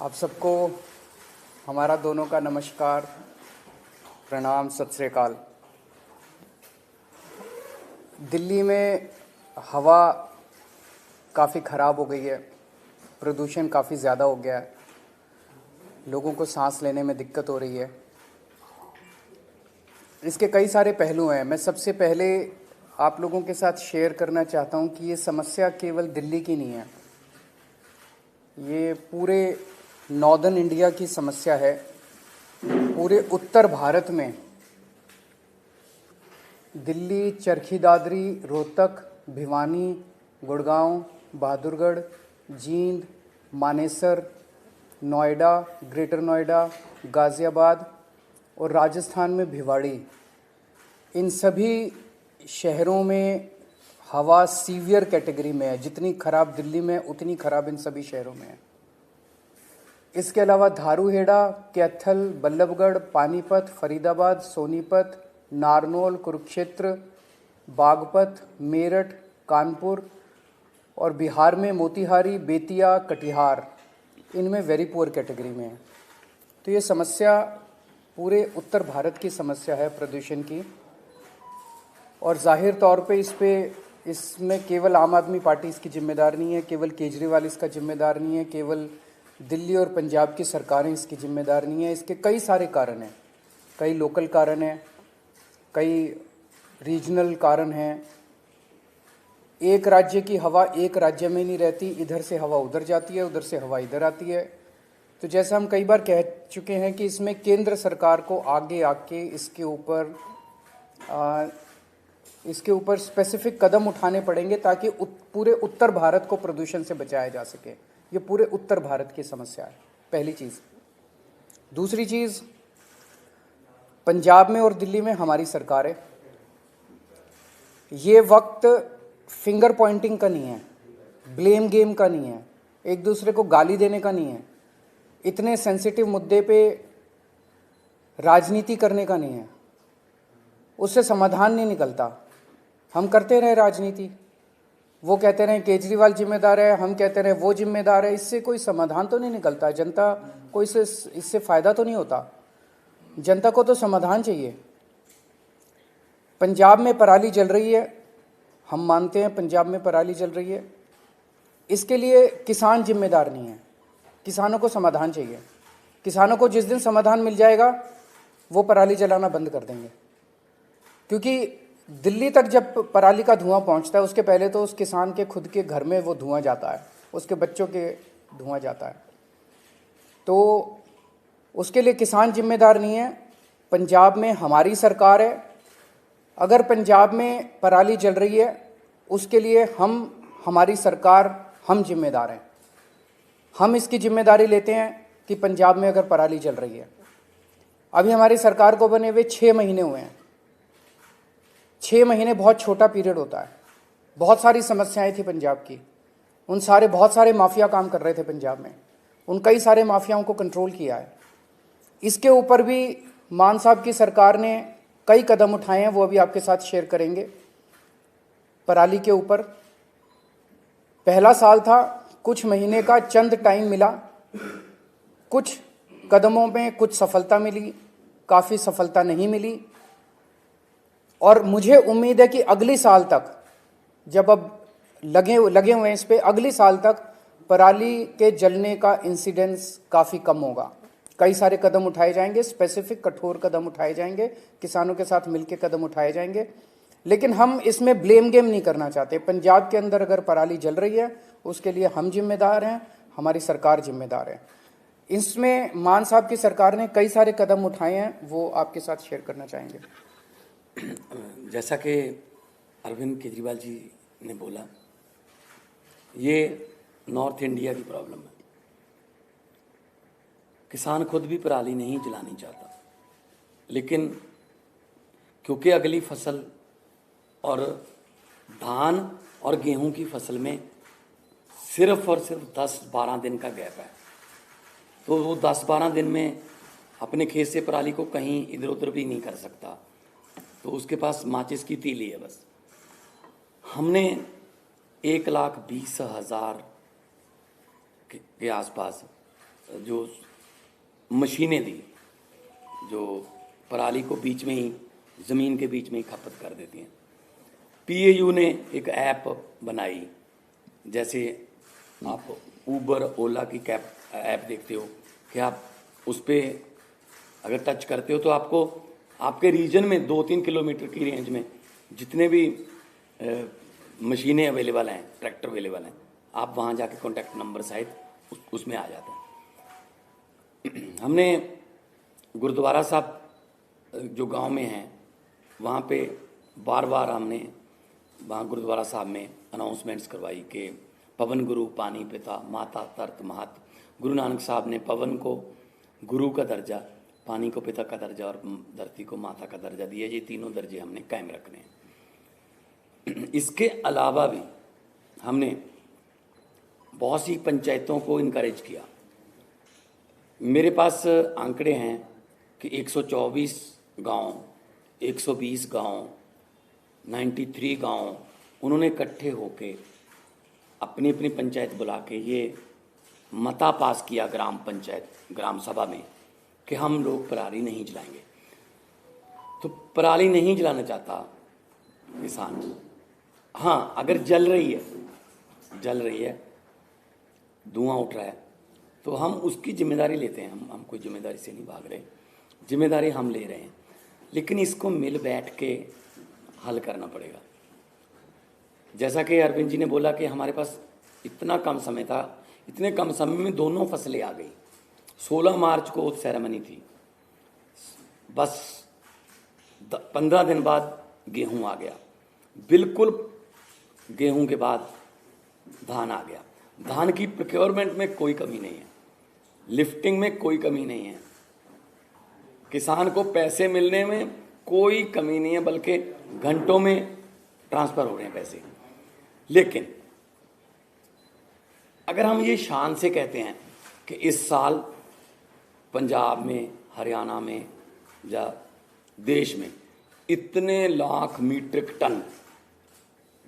आप सबको हमारा दोनों का नमस्कार, प्रणाम, सत श्री अकाल। दिल्ली में हवा काफ़ी ख़राब हो गई है, प्रदूषण काफ़ी ज़्यादा हो गया है, लोगों को सांस लेने में दिक्कत हो रही है। इसके कई सारे पहलू हैं। मैं सबसे पहले आप लोगों के साथ शेयर करना चाहता हूं कि ये समस्या केवल दिल्ली की नहीं है, ये पूरे नॉर्दर्न इंडिया की समस्या है। पूरे उत्तर भारत में दिल्ली, चरखी दादरी, रोहतक, भिवानी, गुड़गांव, बहादुरगढ़, जींद, मानेसर, नोएडा, ग्रेटर नोएडा, गाज़ियाबाद और राजस्थान में भिवाड़ी, इन सभी शहरों में हवा सीवियर कैटेगरी में है। जितनी खराब दिल्ली में उतनी खराब इन सभी शहरों में है। इसके अलावा धारूहेड़ा, कैथल, बल्लभगढ़, पानीपत, फरीदाबाद, सोनीपत, नारनौल, कुरुक्षेत्र, बागपत, मेरठ, कानपुर और बिहार में मोतिहारी, बेतिया, कटिहार, इनमें वेरी पुअर कैटेगरी में है। तो ये समस्या पूरे उत्तर भारत की समस्या है प्रदूषण की, और जाहिर तौर पे इसमें केवल आम आदमी पार्टी इसकी जिम्मेदार नहीं है, केवल केजरीवाल इसका जिम्मेदार नहीं है, केवल दिल्ली और पंजाब की सरकारें इसकी जिम्मेदार नहीं है। इसके कई सारे कारण हैं, कई लोकल कारण हैं, कई रीजनल कारण हैं। एक राज्य की हवा एक राज्य में नहीं रहती, इधर से हवा उधर जाती है, उधर से हवा इधर आती है। तो जैसा हम कई बार कह चुके हैं कि इसमें केंद्र सरकार को आगे आके इसके ऊपर स्पेसिफिक कदम उठाने पड़ेंगे ताकि पूरे उत्तर भारत को प्रदूषण से बचाया जा सके। ये पूरे उत्तर भारत की समस्या है, पहली चीज़। दूसरी चीज़, पंजाब में और दिल्ली में हमारी सरकार है। ये वक्त फिंगर पॉइंटिंग का नहीं है, ब्लेम गेम का नहीं है, एक दूसरे को गाली देने का नहीं है, इतने सेंसिटिव मुद्दे पे राजनीति करने का नहीं है। उससे समाधान नहीं निकलता। हम करते रहे राजनीति, वो कहते रहे केजरीवाल जिम्मेदार है, हम कहते रहे वो जिम्मेदार है, इससे कोई समाधान तो नहीं निकलता। जनता को इससे फ़ायदा तो नहीं होता। जनता को तो समाधान चाहिए। पंजाब में पराली जल रही है, हम मानते हैं पंजाब में पराली जल रही है, इसके लिए किसान जिम्मेदार नहीं है, किसानों को समाधान चाहिए। किसानों को जिस दिन समाधान मिल जाएगा वो पराली जलाना बंद कर देंगे, क्योंकि दिल्ली तक जब पराली का धुआं पहुंचता है उसके पहले तो उस किसान के खुद के घर में वो धुआं जाता है, उसके बच्चों के धुआं जाता है। तो उसके लिए किसान जिम्मेदार नहीं है। पंजाब में हमारी सरकार है। अगर पंजाब में पराली जल रही है उसके लिए हमारी सरकार, हम जिम्मेदार हैं। हम इसकी जिम्मेदारी लेते हैं कि पंजाब में अगर पराली जल रही है, अभी हमारी सरकार को बने हुए 6 महीने हुए हैं। 6 महीने बहुत छोटा पीरियड होता है। बहुत सारी समस्याएं थी पंजाब की, बहुत सारे माफिया काम कर रहे थे पंजाब में, उन कई सारे माफियाओं को कंट्रोल किया है। इसके ऊपर भी मान साहब की सरकार ने कई कदम उठाए हैं, वो अभी आपके साथ शेयर करेंगे। पराली के ऊपर पहला साल था, कुछ महीने का चंद टाइम मिला, कुछ कदमों में कुछ सफलता मिली, काफ़ी सफलता नहीं मिली। और मुझे उम्मीद है कि अगली साल तक, जब अब लगे हुए हैं इस पे, अगली साल तक पराली के जलने का इंसिडेंस काफ़ी कम होगा। कई सारे कदम उठाए जाएंगे, स्पेसिफिक कठोर कदम उठाए जाएंगे, किसानों के साथ मिलकर कदम उठाए जाएंगे। लेकिन हम इसमें ब्लेम गेम नहीं करना चाहते। पंजाब के अंदर अगर पराली जल रही है उसके लिए हम जिम्मेदार हैं, हमारी सरकार जिम्मेदार है। इसमें मान साहब की सरकार ने कई सारे कदम उठाए हैं, वो आपके साथ शेयर करना चाहेंगे। जैसा कि अरविंद केजरीवाल जी ने बोला, ये नॉर्थ इंडिया की प्रॉब्लम है। किसान खुद भी पराली नहीं जलानी चाहता, लेकिन क्योंकि अगली फसल और धान और गेहूं की फसल में सिर्फ और सिर्फ 10-12 दिन का गैप है, तो वो 10-12 दिन में अपने खेत से पराली को कहीं इधर उधर भी नहीं कर सकता, तो उसके पास माचिस की तीली है बस। हमने 1,20,000 के आसपास जो मशीनें दी, जो पराली को बीच में ही, ज़मीन के बीच में ही खपत कर देती हैं। पीएयू ने एक ऐप बनाई, जैसे आप ऊबर ओला की कैब ऐप देखते हो कि आप उस पर अगर टच करते हो तो आपको आपके रीजन में 2-3 किलोमीटर की रेंज में जितने भी मशीनें अवेलेबल हैं, ट्रैक्टर अवेलेबल हैं, आप वहाँ जाके कॉन्टैक्ट नंबर सहित उसमें आ जाते हैं। हमने गुरुद्वारा साहब जो गांव में हैं वहाँ पे बार बार हमने वहाँ गुरुद्वारा साहब में अनाउंसमेंट्स करवाई कि पवन गुरु पानी पिता माता तरत महत। गुरु नानक साहब ने पवन को गुरु का दर्जा, पानी को पिता का दर्जा और धरती को माता का दर्जा दिया। ये तीनों दर्जे हमने कायम रखने हैं। इसके अलावा भी हमने बहुत सी पंचायतों को इनकरेज किया। मेरे पास आंकड़े हैं कि 124 गांव, 120 गांव, 93 गांव उन्होंने इकट्ठे होके अपनी अपनी पंचायत बुला के ये मता पास किया ग्राम पंचायत, ग्राम सभा में, कि हम लोग पराली नहीं जलाएंगे। तो पराली नहीं जलाना चाहता किसान, हाँ अगर जल रही है, धुआं उठ रहा है, तो हम उसकी जिम्मेदारी लेते हैं। हम कोई जिम्मेदारी से नहीं भाग रहे, जिम्मेदारी हम ले रहे हैं, लेकिन इसको मिल बैठ के हल करना पड़ेगा। जैसा कि अरविंद जी ने बोला कि हमारे पास इतना कम समय था, इतने कम समय में दोनों फसलें आ गई। 16 मार्च को सेरेमनी थी, बस 15 दिन बाद गेहूं आ गया, बिल्कुल गेहूं के बाद धान आ गया। धान की प्रोक्योरमेंट में कोई कमी नहीं है, लिफ्टिंग में कोई कमी नहीं है, किसान को पैसे मिलने में कोई कमी नहीं है, बल्कि घंटों में ट्रांसफ़र हो रहे हैं पैसे। लेकिन अगर हम ये शान से कहते हैं कि इस साल पंजाब में, हरियाणा में या देश में इतने लाख मीट्रिक टन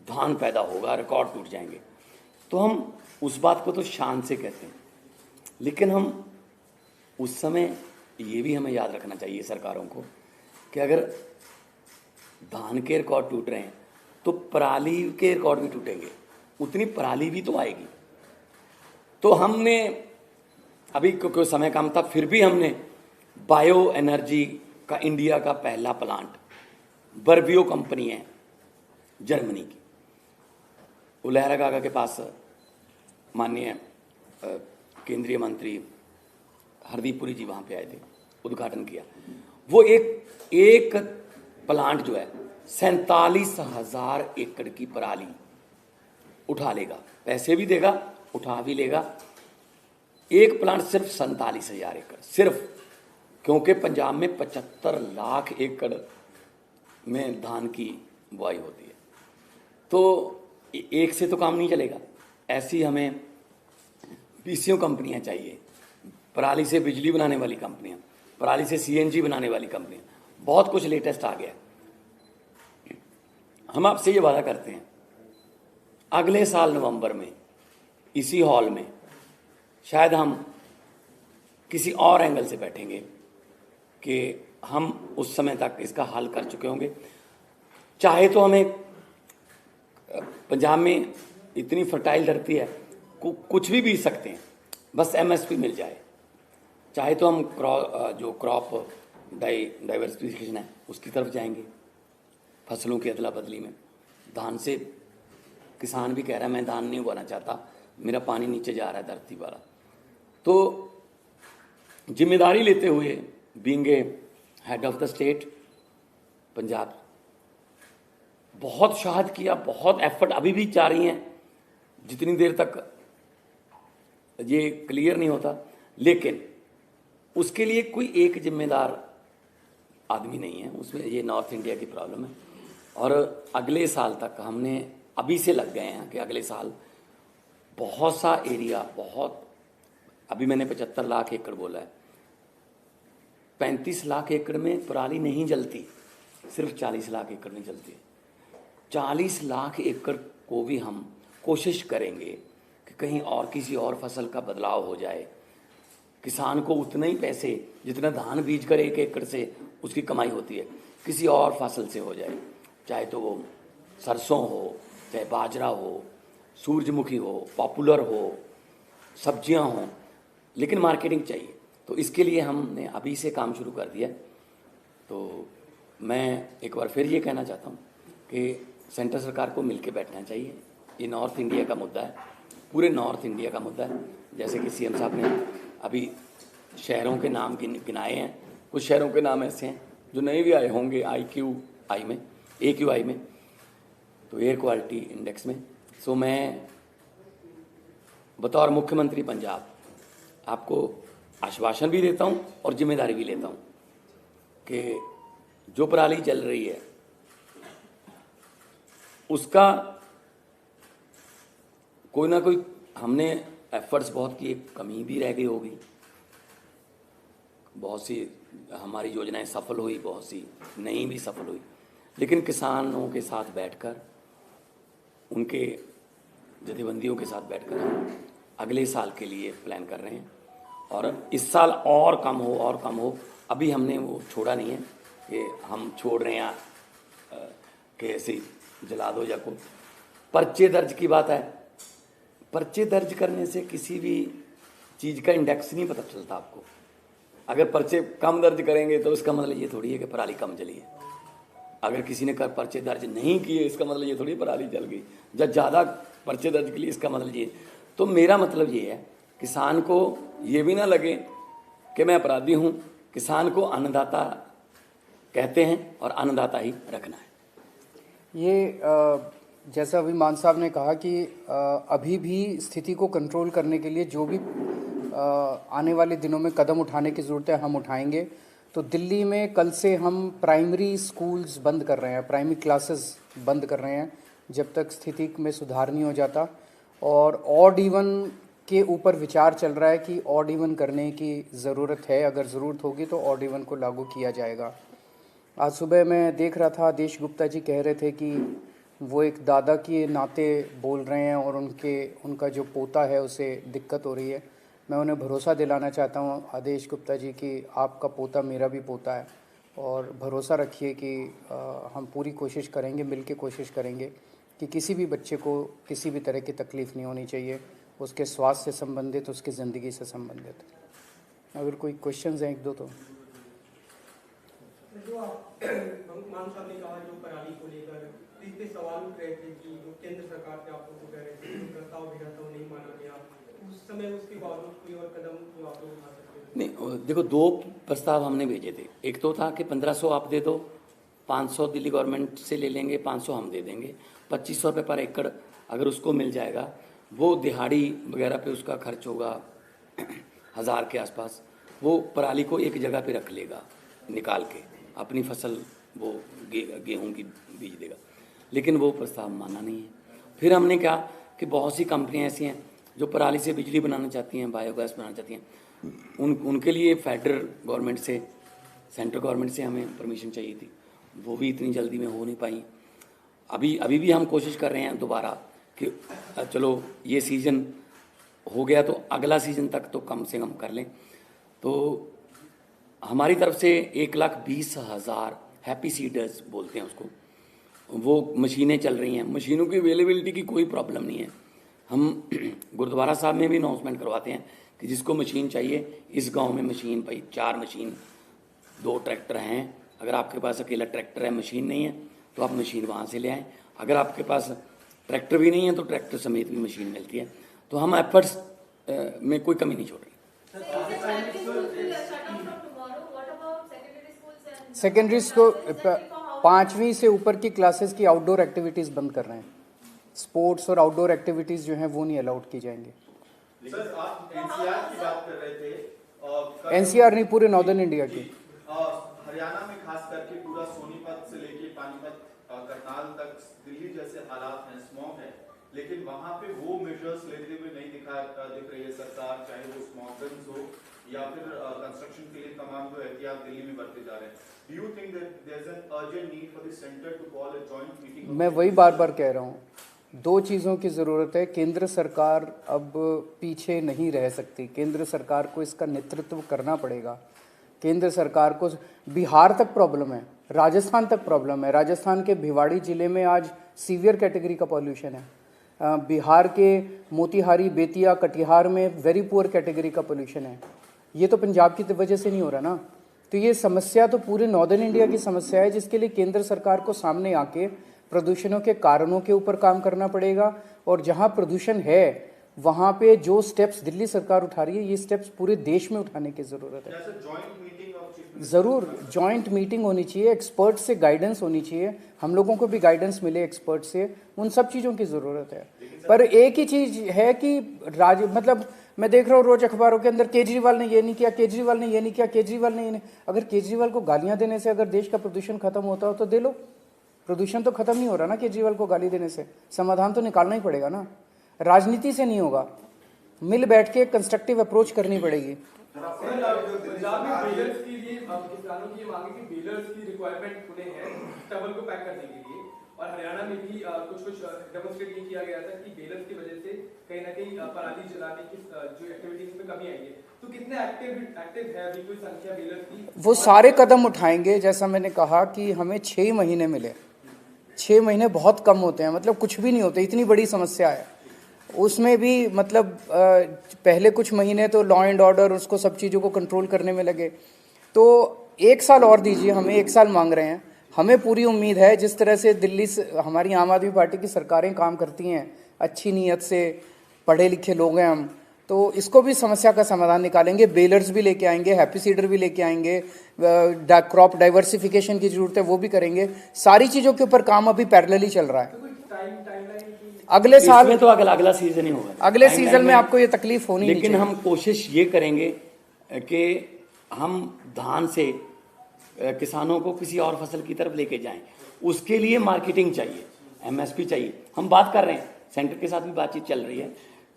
धान पैदा होगा, रिकॉर्ड टूट जाएंगे, तो हम उस बात को तो शान से कहते हैं। लेकिन हम उस समय ये भी हमें याद रखना चाहिए सरकारों को कि अगर धान के रिकॉर्ड टूट रहे हैं तो पराली के रिकॉर्ड भी टूटेंगे, उतनी पराली भी तो आएगी। तो हमने अभी क्योंकि समय कम था, फिर भी हमने बायो एनर्जी का इंडिया का पहला प्लांट, बर्बियो कंपनी है जर्मनी की, उलहरा काका के पास माननीय केंद्रीय मंत्री हरदीप पुरी जी वहाँ पे आए थे, उद्घाटन किया। वो एक प्लांट जो है 47,000 एकड़ की पराली उठा लेगा, पैसे भी देगा, उठा भी लेगा। एक प्लांट सिर्फ 47,000 एकड़, सिर्फ, क्योंकि पंजाब में 75 लाख एकड़ में धान की बुआई होती है। तो एक से तो काम नहीं चलेगा, ऐसी हमें पीसीओ कंपनियां चाहिए, पराली से बिजली बनाने वाली कंपनियां, पराली से सीएनजी बनाने वाली कंपनियां, बहुत कुछ लेटेस्ट आ गया। हम आपसे ये वादा करते हैं अगले साल नवंबर में इसी हॉल में शायद हम किसी और एंगल से बैठेंगे कि हम उस समय तक इसका हल कर चुके होंगे। चाहे तो हमें, पंजाब में इतनी फर्टाइल धरती है, कुछ भी बीज सकते हैं, बस एमएसपी मिल जाए। चाहे तो हम जो क्रॉप डाइवर्सिफिकेशन है उसकी तरफ जाएंगे, फसलों की अदला बदली में। धान से किसान भी कह रहा है मैं धान नहीं उगाना चाहता, मेरा पानी नीचे जा रहा है धरती वाला। तो जिम्मेदारी लेते हुए, being a head of the state Punjab, बहुत शहाद किया, बहुत एफर्ट अभी भी जारी हैं, जितनी देर तक ये क्लियर नहीं होता। लेकिन उसके लिए कोई एक जिम्मेदार आदमी नहीं है, उसमें ये नॉर्थ इंडिया की प्रॉब्लम है। और अगले साल तक हमने अभी से लग गए हैं कि अगले साल बहुत सा एरिया, बहुत, अभी मैंने 75 लाख एकड़ बोला है, 35 लाख एकड़ में पराली नहीं जलती, सिर्फ 40 लाख एकड़ में जलती है। 40 लाख एकड़ को भी हम कोशिश करेंगे कि कहीं और किसी और फसल का बदलाव हो जाए, किसान को उतना ही पैसे जितना धान बीज कर 1 एकड़ से उसकी कमाई होती है किसी और फसल से हो जाए, चाहे तो वो सरसों हो, चाहे बाजरा हो, सूरजमुखी हो, पॉपुलर हो, सब्जियां हों, लेकिन मार्केटिंग चाहिए। तो इसके लिए हमने अभी से काम शुरू कर दिया। तो मैं एक बार फिर ये कहना चाहता हूँ कि सेंट्रल सरकार को मिलकर बैठना चाहिए। ये नॉर्थ इंडिया का मुद्दा है, पूरे नॉर्थ इंडिया का मुद्दा है। जैसे कि सीएम साहब ने अभी शहरों के नाम गिनाए हैं, कुछ शहरों के नाम ऐसे हैं जो नए भी आए होंगे AQI में, तो एयर क्वालिटी इंडेक्स में। सो मैं बतौर मुख्यमंत्री पंजाब आपको आश्वासन भी देता हूँ और जिम्मेदारी भी लेता हूँ कि जो पराली जल रही है उसका कोई ना कोई हमने एफर्ट्स बहुत किए, कमी भी रह गई होगी, बहुत सी हमारी योजनाएं सफल हुई, बहुत सी नहीं भी सफल हुई, लेकिन किसानों के साथ बैठकर, उनके जथेबंदियों के साथ बैठकर हम अगले साल के लिए प्लान कर रहे हैं। और इस साल और कम हो। अभी हमने वो छोड़ा नहीं है कि हम छोड़ रहे हैं कि ऐसे जला दो या को। पर्चे दर्ज की बात है, पर्चे दर्ज करने से किसी भी चीज़ का इंडेक्स नहीं पता चलता आपको। अगर पर्चे कम दर्ज करेंगे तो इसका मतलब ये थोड़ी है कि पराली कम जली है। अगर किसी ने पर्चे दर्ज नहीं किए इसका मतलब ये थोड़ी पराली जल गई। जब ज़्यादा पर्चे दर्ज के लिए इसका मतलब ये। तो मेरा मतलब ये है, किसान को ये भी ना लगे कि मैं अपराधी हूँ। किसान को अन्नदाता कहते हैं और अन्नदाता ही रखना है। ये जैसा अभी मान साहब ने कहा कि अभी भी स्थिति को कंट्रोल करने के लिए जो भी आने वाले दिनों में कदम उठाने की ज़रूरत है हम उठाएंगे। तो दिल्ली में कल से हम प्राइमरी स्कूल्स बंद कर रहे हैं, प्राइमरी क्लासेस बंद कर रहे हैं जब तक स्थिति में सुधार नहीं हो जाता। और ऑड इवन के ऊपर विचार चल रहा है कि ऑड इवन करने की ज़रूरत है, अगर ज़रूरत होगी तो ऑड इवन को लागू किया जाएगा। आज सुबह मैं देख रहा था, आदेश गुप्ता जी कह रहे थे कि वो एक दादा के नाते बोल रहे हैं और उनका जो पोता है उसे दिक्कत हो रही है। मैं उन्हें भरोसा दिलाना चाहता हूँ आदेश गुप्ता जी कि आपका पोता मेरा भी पोता है, और भरोसा रखिए कि हम पूरी कोशिश करेंगे, मिल के कोशिश करेंगे कि किसी भी बच्चे को किसी भी तरह की तकलीफ़ नहीं होनी चाहिए, उसके स्वास्थ्य से संबंधित, उसकी ज़िंदगी से संबंधित। अगर कोई क्वेश्चंस हैं एक दो तो। जो मान साहब ने कहा जो पराली को लेकर इस पे सवाल उठ रहे थे कि जो केंद्र सरकार से आप लोगों को कह रहे थे जो प्रस्ताव भेजा था वो नहीं माना गया, उस समय उसके बावजूद कोई और कदम जो आप लोग उठा सकते थे? नहीं, देखो 2 प्रस्ताव हमने भेजे थे। एक तो था कि 1500 आप दे दो, 500 दिल्ली गवर्नमेंट से ले लेंगे, 500 हम दे देंगे, 2500 रुपये पर एकड़ अगर उसको मिल जाएगा, वो दिहाड़ी वगैरह पे उसका खर्च होगा 1000 के आसपास, वो पराली को एक जगह पे रख लेगा, निकाल के अपनी फसल वो गेहूं की बीज देगा। लेकिन वो प्रस्ताव माना नहीं है। फिर हमने कहा कि बहुत सी कंपनियां ऐसी हैं जो पराली से बिजली बनाना चाहती हैं, बायोगैस बनाना चाहती हैं, उनके लिए फेडरल गवर्नमेंट से, सेंट्रल गवर्नमेंट से हमें परमिशन चाहिए थी, वो भी इतनी जल्दी में हो नहीं पाई। अभी भी हम कोशिश कर रहे हैं दोबारा कि चलो ये सीज़न हो गया तो अगला सीज़न तक तो कम से कम कर लें। तो हमारी तरफ से 1,20,000 हैप्पी सीडर्स बोलते हैं उसको, वो मशीनें चल रही हैं। मशीनों की अवेलेबिलिटी की कोई प्रॉब्लम नहीं है। हम गुरुद्वारा साहब में भी अनाउंसमेंट करवाते हैं कि जिसको मशीन चाहिए, इस गांव में मशीन, भाई 4 मशीन, 2 ट्रैक्टर हैं, अगर आपके पास अकेला ट्रैक्टर है, मशीन नहीं है, तो आप मशीन वहाँ से ले आएँ। अगर आपके पास ट्रैक्टर भी नहीं है तो ट्रैक्टर समेत भी मशीन मिलती है। तो हम एफर्ट्स में कोई कमी नहीं छोड़ रहे। सेकेंडरी स्कूल 5वीं से ऊपर की क्लासेस की आउटडोर एक्टिविटीज़ बंद कर रहे हैं। स्पोर्ट्स और आउटडोर एक्टिविटीज़ जो हैं वो नहीं अलाउड की जाएंगी। सर, आप एनसीआर की बात कर रहे थे। एनसीआर नहीं, पूरे नॉर्दर्न इंडिया की। हरियाणा में खास करके पूरा सोनीपत से लेके पानीपत, करनाल तक दिल्ली जैसे हालात हैं, स्मॉग है, लेकिन वहां पे वो मेजर्स लेते हुए नहीं दिख रही है सरकार, चाहे वो स्मॉग गन्स हो या फिर कंस्ट्रक्शन के लिए तमाम जो एहतियात दिल्ली में बरते जा रहे हैं। Do you think that there is an urgent need for the centre to call a joint meeting? मैं वही बार बार कह रहा हूँ दो चीज़ों की ज़रूरत है। केंद्र सरकार अब पीछे नहीं रह सकती, केंद्र सरकार को इसका नेतृत्व करना पड़ेगा। केंद्र सरकार को बिहार तक प्रॉब्लम है, राजस्थान तक प्रॉब्लम है। राजस्थान के भिवाड़ी ज़िले में आज सीवियर कैटेगरी का पॉल्यूशन है। बिहार के मोतिहारी, बेतिया, कटिहार में वेरी पुअर कैटेगरी का पोल्यूशन है। ये तो पंजाब की वजह से नहीं हो रहा ना। तो ये समस्या तो पूरे नॉर्दर्न इंडिया की समस्या है, जिसके लिए केंद्र सरकार को सामने आके प्रदूषणों के कारणों के ऊपर काम करना पड़ेगा। और जहाँ प्रदूषण है वहाँ पे जो स्टेप्स दिल्ली सरकार उठा रही है, ये स्टेप्स पूरे देश में उठाने की ज़रूरत है। ज़रूर जॉइंट मीटिंग होनी चाहिए, एक्सपर्ट से गाइडेंस होनी चाहिए, हम लोगों को भी गाइडेंस मिले एक्सपर्ट से, उन सब चीज़ों की ज़रूरत है। पर एक ही चीज़ है कि मतलब मैं देख रहा हूँ रोज अखबारों के अंदर केजरीवाल ने ये नहीं किया, केजरीवाल ने ये नहीं किया, केजरीवाल ने ये नहीं। अगर केजरीवाल को गालियाँ देने से अगर देश का प्रदूषण खत्म होता हो तो दे लो। प्रदूषण तो खत्म नहीं हो रहा ना केजरीवाल को गाली देने से, समाधान तो निकालना ही पड़ेगा ना। राजनीति से नहीं होगा, मिल बैठ के कंस्ट्रक्टिव अप्रोच करनी पड़ेगी। पंजाब में बेलर्स की लिए किसानों की मांग है कि बेलर्स की रिक्वायरमेंट उन्हें है स्टबल को पैक करने के लिए, और हरियाणा में भी कुछ डेमोन्स्ट्रेट ये किया गया था कि बेलर्स की वजह से कहीं ना कहीं पराली जलाने की जो एक्टिविटीज में कमी आई है। तो कितने एक्टिव है अभी कोई संख्या बेलर्स की? वो सारे कदम उठाएंगे। जैसा मैंने कहा कि हमें 6 महीने मिले, 6 महीने बहुत कम होते हैं, मतलब कुछ भी नहीं होते, इतनी बड़ी समस्या है। उसमें भी मतलब पहले कुछ महीने तो लॉ एंड ऑर्डर उसको सब चीज़ों को कंट्रोल करने में लगे। तो 1 साल और दीजिए, हमें 1 साल मांग रहे हैं। हमें पूरी उम्मीद है जिस तरह से दिल्ली से हमारी आम आदमी पार्टी की सरकारें काम करती हैं, अच्छी नीयत से, पढ़े लिखे लोग हैं हम, तो इसको भी समस्या का समाधान निकालेंगे। बेलर्स भी लेके आएंगे, हैप्पी सीडर भी लेके आएंगे, क्रॉप डाइवर्सिफिकेशन की जरूरत है वो भी करेंगे। सारी चीज़ों के ऊपर काम अभी पैरेलली चल रहा है। अगले साल में तो अगला सीजन ही होगा, अगले सीजन में आपको ये तकलीफ होनी नहीं लेकिन हम कोशिश ये करेंगे कि हम धान से किसानों को किसी और फसल की तरफ लेके जाएं। उसके लिए मार्केटिंग चाहिए, एमएसपी चाहिए। हम बात कर रहे हैं, सेंटर के साथ भी बातचीत चल रही है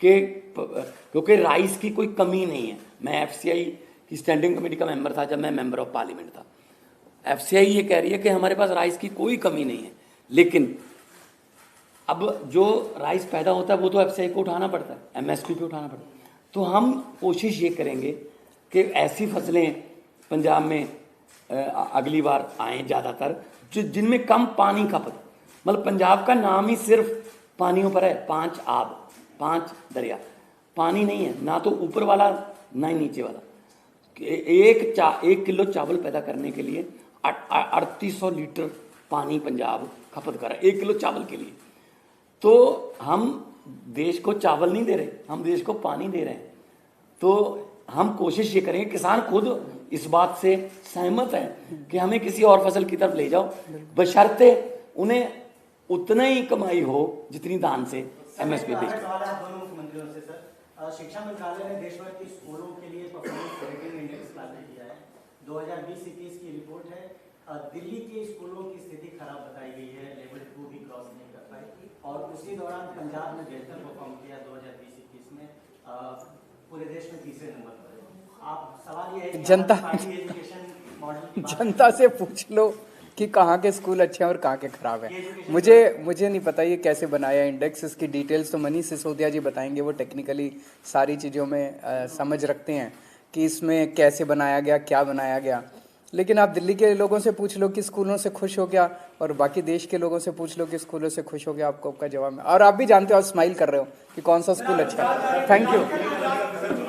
कि क्योंकि राइस की कोई कमी नहीं है। मैं एफसीआई की स्टैंडिंग कमेटी का मेंबर था जब मैं मेंबर ऑफ पार्लियामेंट था। एफसीआई ये कह रही है कि हमारे पास राइस की कोई कमी नहीं है, लेकिन अब जो राइस पैदा होता है वो तो एफसीआई को उठाना पड़ता है, एमएसपी पे उठाना पड़ता है। तो हम कोशिश ये करेंगे कि ऐसी फसलें पंजाब में अगली बार आएँ ज़्यादातर जिनमें कम पानी खपत। मतलब पंजाब का नाम ही सिर्फ पानियों पर है, 5 आब, 5 दरिया, पानी नहीं है, ना तो ऊपर वाला ना ही नीचे वाला। 1 किलो चावल पैदा करने के लिए 3800 लीटर पानी पंजाब खपत कर रहा है 1 किलो चावल के लिए। तो हम देश को चावल नहीं दे रहे, हम देश को पानी दे रहे हैं। तो हम कोशिश ये करेंगे, किसान खुद इस बात से सहमत है कि हमें किसी और फसल की तरफ ले जाओ, बशर्ते उन्हें उतना ही कमाई हो जितनी धान से एमएसपी बेच। दोनों मुख्यमंत्रियों से सर, शिक्षा मंत्रालय ने देश भर के स्कूलों के लिए परफॉर्मेंस रेटिंग इंडेक्स लागू किया है। 2020-21 की रिपोर्ट है। दिल्ली के स्कूलों की स्थिति खराब बताई गई है, लेवल 2 भी क्रॉस नहीं कर पाई, और उसी दौरान पंजाब ने बेहतर परफॉर्म किया 2020-21 में, पूरे देश में 3रे नंबर पर है। आप सवाल ये है कि एजुकेशन मॉडल की जनता से पूछ लो कि कहाँ के स्कूल अच्छे हैं और कहाँ के खराब हैं। मुझे नहीं पता ये कैसे बनाया इंडेक्स, इसकी डिटेल्स तो मनीष सिसोदिया जी बताएंगे, वो टेक्निकली सारी चीज़ों में समझ रखते हैं कि इसमें कैसे बनाया गया, क्या बनाया गया। लेकिन आप दिल्ली के लोगों से पूछ लो कि स्कूलों से खुश हो गया, और बाकी देश के लोगों से पूछ लो कि स्कूलों से खुश हो गया, आपको आपका जवाब है। और आप भी जानते हो, आप स्माइल कर रहे हो कि कौन सा स्कूल अच्छा है। Thank you.